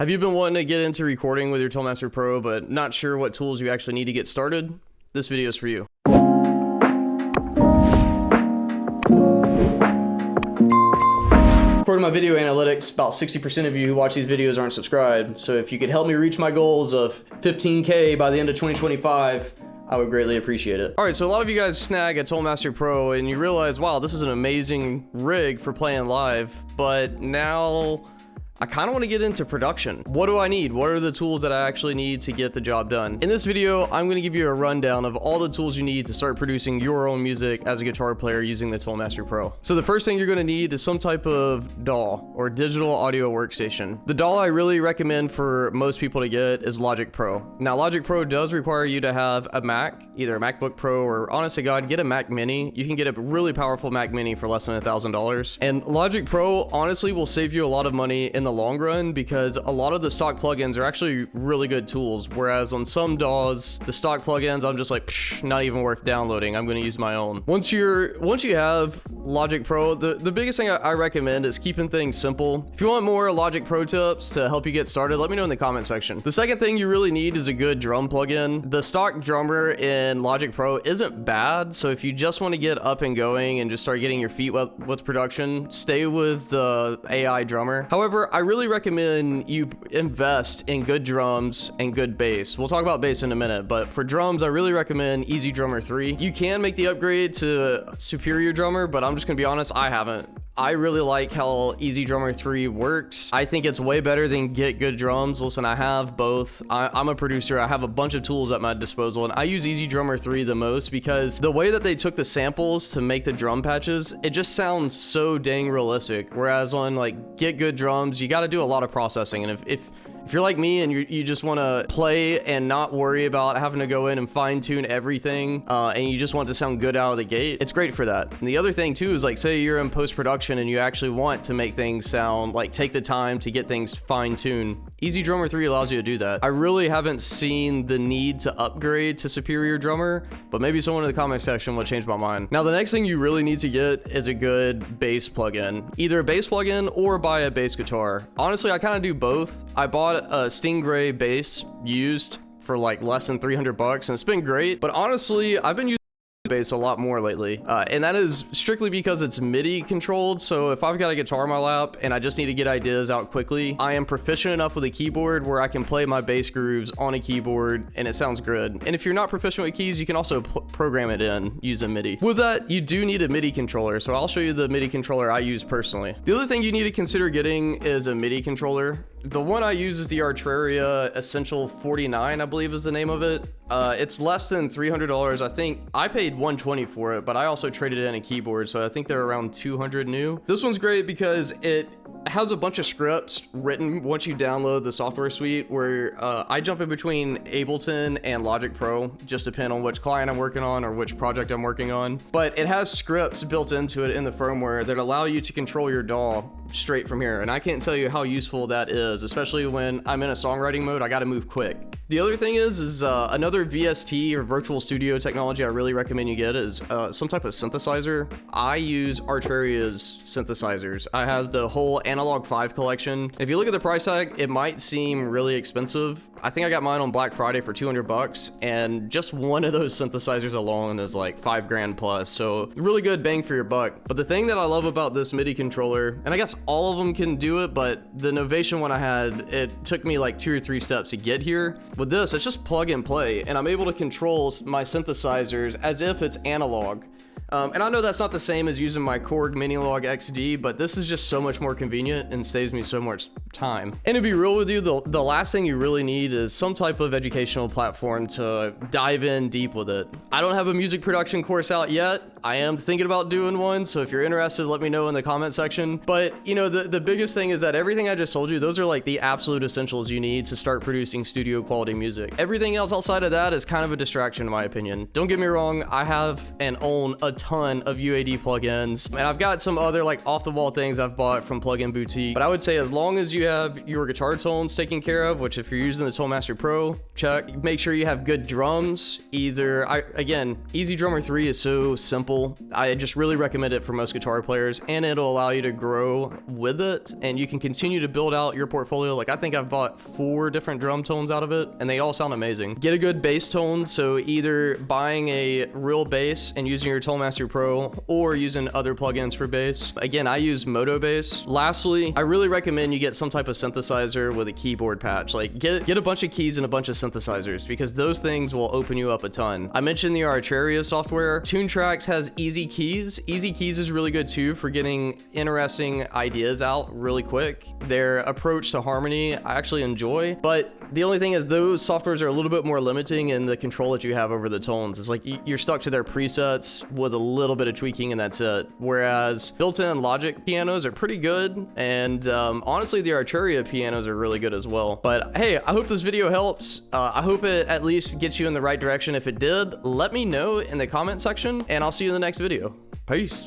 Have you been wanting to get into recording with your Toolmaster Pro, but not sure what tools you actually need to get started? This video is for you. According to my video analytics, about 60% of you who watch these videos aren't subscribed. So if you could help me reach my goals of 15K by the end of 2025, I would greatly appreciate it. All right, so a lot of you guys snag a Toolmaster Pro and you realize, wow, this is an amazing rig for playing live, but now I kind of want to get into production. What do I need? What are the tools that I actually need to get the job done? In this video, I'm going to give you a rundown of all the tools you need to start producing your own music as a guitar player using the Toolmaster Pro. So the first thing you're going to need is some type of DAW or digital audio workstation. The DAW I really recommend for most people to get is Logic Pro. Now Logic Pro does require you to have a Mac, either a MacBook Pro or honest to God, get a Mac Mini. You can get a really powerful Mac Mini for less than $1,000. And Logic Pro honestly will save you a lot of money in the long run because a lot of the stock plugins are actually really good tools, whereas on some DAWs the stock plugins I'm just like not even worth downloading. I'm going to use my own. Once you have Logic Pro, the biggest thing I recommend is keeping things simple. If you want more Logic Pro tips to help you get started, let me know in the comment section. The second thing you really need is a good drum plugin. The stock drummer in Logic Pro isn't bad, so if you just want to get up and going and just start getting your feet wet with production, stay with the AI drummer. However, I really recommend you invest in good drums and good bass. We'll talk about bass in a minute, but for drums, I really recommend Easy Drummer 3. You can make the upgrade to Superior Drummer, but I'm just gonna be honest, I haven't. I really like how Easy Drummer 3 works. I think it's way better than Get Good Drums. Listen, I have both. I'm a producer. I have a bunch of tools at my disposal, and I use Easy Drummer 3 the most because the way that they took the samples to make the drum patches, it just sounds so dang realistic. Whereas on like Get Good Drums, you got to do a lot of processing, and if you're like me and you just want to play and not worry about having to go in and fine-tune everything, and you just want to sound good out of the gate, it's great for that. And the other thing too is, like, say you're in post-production and you actually want to make things sound like, take the time to get things fine-tuned, Easy Drummer 3 allows you to do that. I really haven't seen the need to upgrade to Superior Drummer, but maybe someone in the comment section will change my mind. Now the next thing you really need to get is a good bass plugin. Either a bass plugin or buy a bass guitar. Honestly, I kind of do both. I bought a Stingray bass used for like less than 300 bucks and it's been great, but honestly I've been using bass a lot more lately, and that is strictly because it's MIDI controlled. So if I've got a guitar in my lap and I just need to get ideas out quickly, I am proficient enough with a keyboard where I can play my bass grooves on a keyboard and it sounds good. And if you're not proficient with keys, you can also program it in using MIDI. With that, you do need a MIDI controller, so I'll show you the MIDI controller I use personally. The other thing you need to consider getting is a MIDI controller. The one I use is the Arturia Essential 49, I believe is the name of it. It's less than $300. I think I paid $120 for it, but I also traded in a keyboard, so I think they're around $200 new. This one's great because it has a bunch of scripts written once you download the software suite, where I jump in between Ableton and Logic Pro, just depending on which client I'm working on or which project I'm working on. But it has scripts built into it in the firmware that allow you to control your DAW straight from here, and I can't tell you how useful that is, especially when I'm in a songwriting mode. I got to move quick. The other thing is another VST or virtual studio technology I really recommend you get is some type of synthesizer. I use Arturia's synthesizers. I have the whole Analog 5 collection. If you look at the price tag, it might seem really expensive. I think I got mine on Black Friday for 200 bucks, and just one of those synthesizers alone is like 5 grand plus, so really good bang for your buck. But the thing that I love about this MIDI controller, and I guess all of them can do it, but the Novation one I had, it took me like 2 or 3 steps to get here. With this, it's just plug and play, and I'm able to control my synthesizers as if it's analog. And I know that's not the same as using my Korg Minilog XD, but this is just so much more convenient and saves me so much time. And to be real with you, the last thing you really need is some type of educational platform to dive in deep with it. I don't have a music production course out yet. I am thinking about doing one, so if you're interested, let me know in the comment section. But you know, the biggest thing is that everything I just told you, those are like the absolute essentials you need to start producing studio quality music. Everything else outside of that is kind of a distraction in my opinion. Don't get me wrong, I have and own a ton of UAD plugins, and I've got some other like off the wall things I've bought from Plugin Boutique, but I would say as long as you have your guitar tones taken care of, which if you're using the Toolmaster Pro, check. Make sure you have good drums. Again, Easy Drummer 3 is so simple simple. I just really recommend it for most guitar players, and it'll allow you to grow with it, and you can continue to build out your portfolio. Like, I think I've bought 4 different drum tones out of it, and they all sound amazing. Get a good bass tone, so either buying a real bass and using your Toolmaster Pro, or using other plugins for bass. Again, I use Moto Bass. Lastly, I really recommend you get some type of synthesizer with a keyboard patch. Like, get a bunch of keys and a bunch of synthesizers, because those things will open you up a ton. I mentioned the Arturia software. TuneTracks has Easy Keys. Easy Keys is really good too for getting interesting ideas out really quick. Their approach to harmony I actually enjoy, but the only thing is those softwares are a little bit more limiting in the control that you have over the tones. It's like you're stuck to their presets with a little bit of tweaking and that's it. Whereas built-in Logic pianos are pretty good, and honestly the Arturia pianos are really good as well. But hey, I hope this video helps. I hope it at least gets you in the right direction. If it did, let me know in the comment section, and I'll see you in the next video. Peace.